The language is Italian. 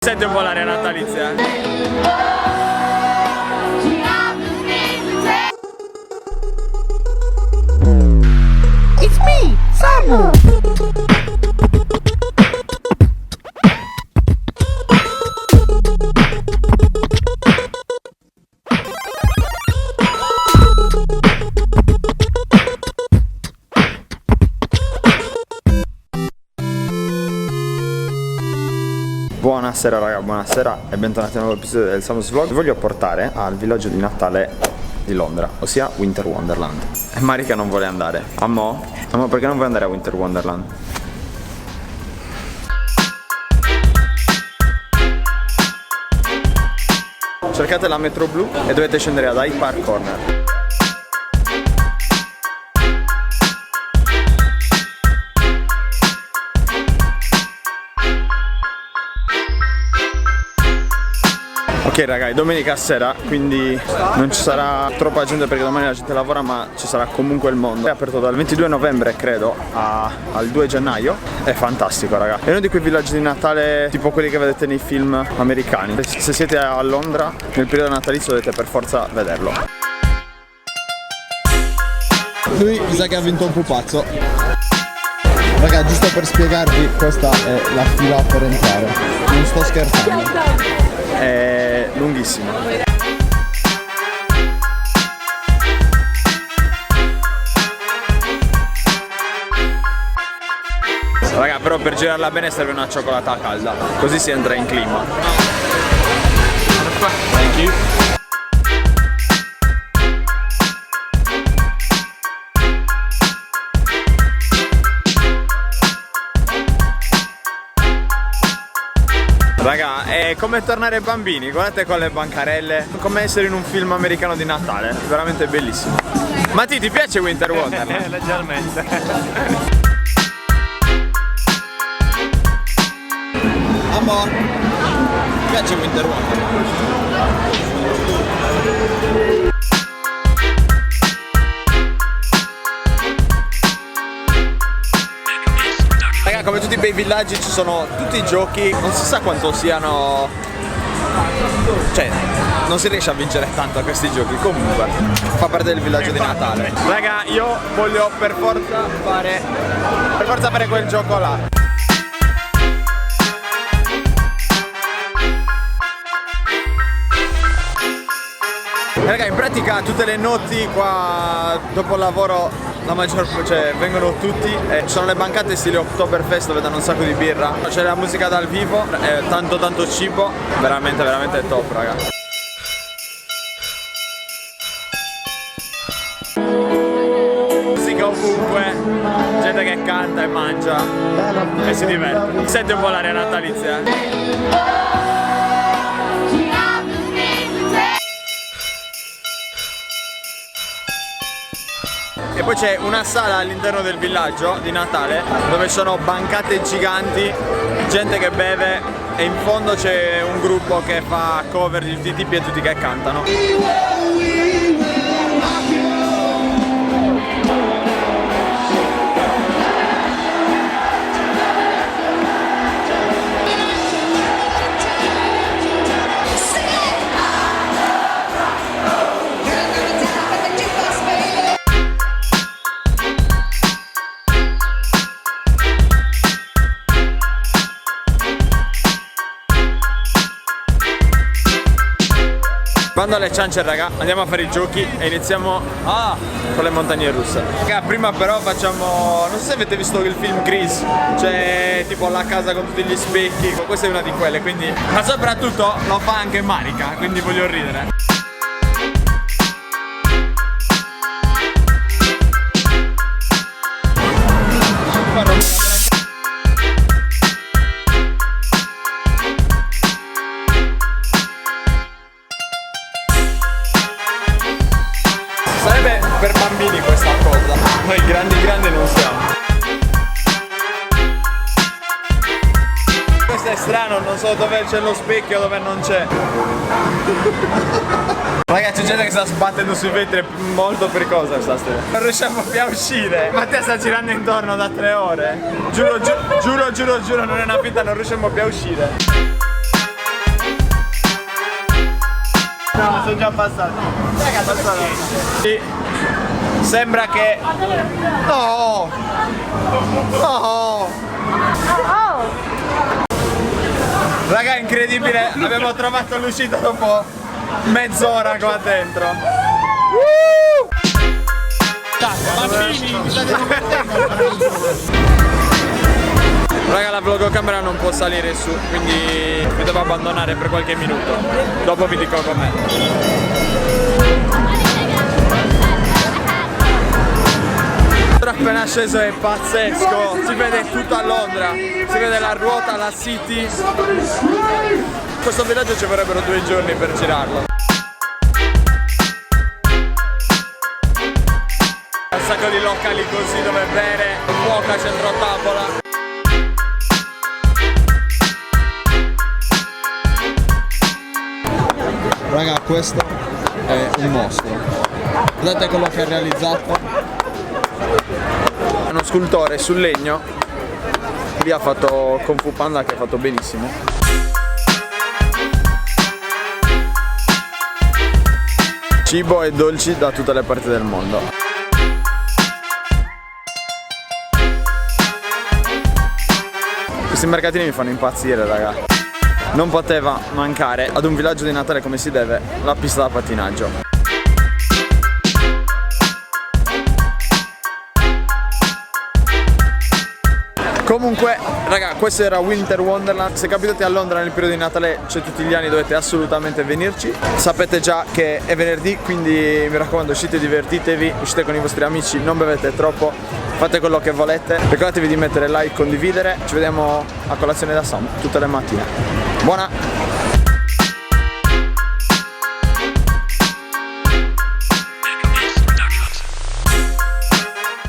Senti un po' l'aria natalizia. It's me, Samu! Buonasera raga, buonasera e bentornati a un nuovo episodio del Samus Vlog. Vi voglio portare al villaggio di Natale di Londra, ossia Winter Wonderland. E Marica non vuole andare. Ammo? Ammo, perché non vuoi andare a Winter Wonderland? Cercate la metro blu e dovete scendere ad Hyde Park Corner. Ok ragazzi, domenica sera, quindi non ci sarà troppa gente perché domani la gente lavora, ma ci sarà comunque il mondo. È aperto dal 22 novembre credo al 2 gennaio. È fantastico raga. È uno di quei villaggi di Natale tipo quelli che vedete nei film americani. Se siete a Londra nel periodo natalizio dovete per forza vederlo. Lui mi sa che ha vinto un pupazzo. Raga, giusto per spiegarvi, questa è la fila per entrare. Non sto scherzando. È lunghissimo. Raga, però per girarla bene serve una cioccolata calda, così si entra in clima. Thank you. Raga, è come tornare bambini, guardate con le bancarelle, come essere in un film americano di Natale, veramente bellissimo. Ma ti piace Winter Wonderland? Leggermente. Ammo, mi piace Winter Wonderland. Raga, come tutti i bei villaggi ci sono tutti i giochi, non si sa quanto siano, cioè non si riesce a vincere tanto a questi giochi, comunque fa parte del villaggio di Natale. Raga, io voglio per forza fare quel gioco là. Raga, in pratica tutte le notti qua dopo il lavoro cioè vengono tutti e sono le bancate stile Oktoberfest dove danno un sacco di birra. C'è la musica dal vivo, tanto cibo, veramente top raga. Musica ovunque, gente che canta e mangia e si diverte. Senti un po' l'aria natalizia. E poi c'è una sala all'interno del villaggio di Natale dove ci sono bancate giganti, gente che beve e in fondo c'è un gruppo che fa cover di tutti i tipi e tutti che cantano. Bando alle ciance raga, andiamo a fare i giochi e iniziamo con le montagne russe. Raga, prima però facciamo, non so se avete visto il film Grease, c'è tipo la casa con tutti gli specchi, questa è una di quelle, quindi, ma soprattutto lo fa anche Marica, quindi voglio ridere. Sarebbe per bambini questa cosa, noi grandi non siamo. Questo è strano, non so dove c'è lo specchio, dove non c'è. Ragazzi, c'è gente che sta sbattendo sui vetri, è molto pericolosa questa storia. Non riusciamo più a uscire. Mattia sta girando intorno da 3 ore. Giuro, non è una finta, non riusciamo più a uscire. passato. Sì. Sembra che... No! No! Raga, è incredibile, abbiamo trovato l'uscita dopo mezz'ora qua dentro. Raga, la vlogocamera non può salire su, quindi mi devo abbandonare per qualche minuto. Dopo vi dico com'è. Appena sceso è pazzesco, si vede tutto a Londra, si vede la ruota, la City. Questo villaggio ci vorrebbero 2 giorni per girarlo. Un sacco di locali così dove bere, cuoca centro tavola. Raga, questo è un mostro. Guardate quello che ha realizzato. Uno scultore sul legno. Lì ha fatto Kung Fu Panda, che ha fatto benissimo. Cibo e dolci da tutte le parti del mondo. Questi mercatini mi fanno impazzire, raga. Non poteva mancare ad un villaggio di Natale come si deve la pista da pattinaggio. Comunque, raga, questo era Winter Wonderland. Se capitate a Londra nel periodo di Natale, cioè tutti gli anni, dovete assolutamente venirci. Sapete già che è venerdì, quindi mi raccomando, uscite e divertitevi, uscite con i vostri amici, non bevete troppo, fate quello che volete. Ricordatevi di mettere like, condividere. Ci vediamo a colazione da Sam tutte le mattine. Buona!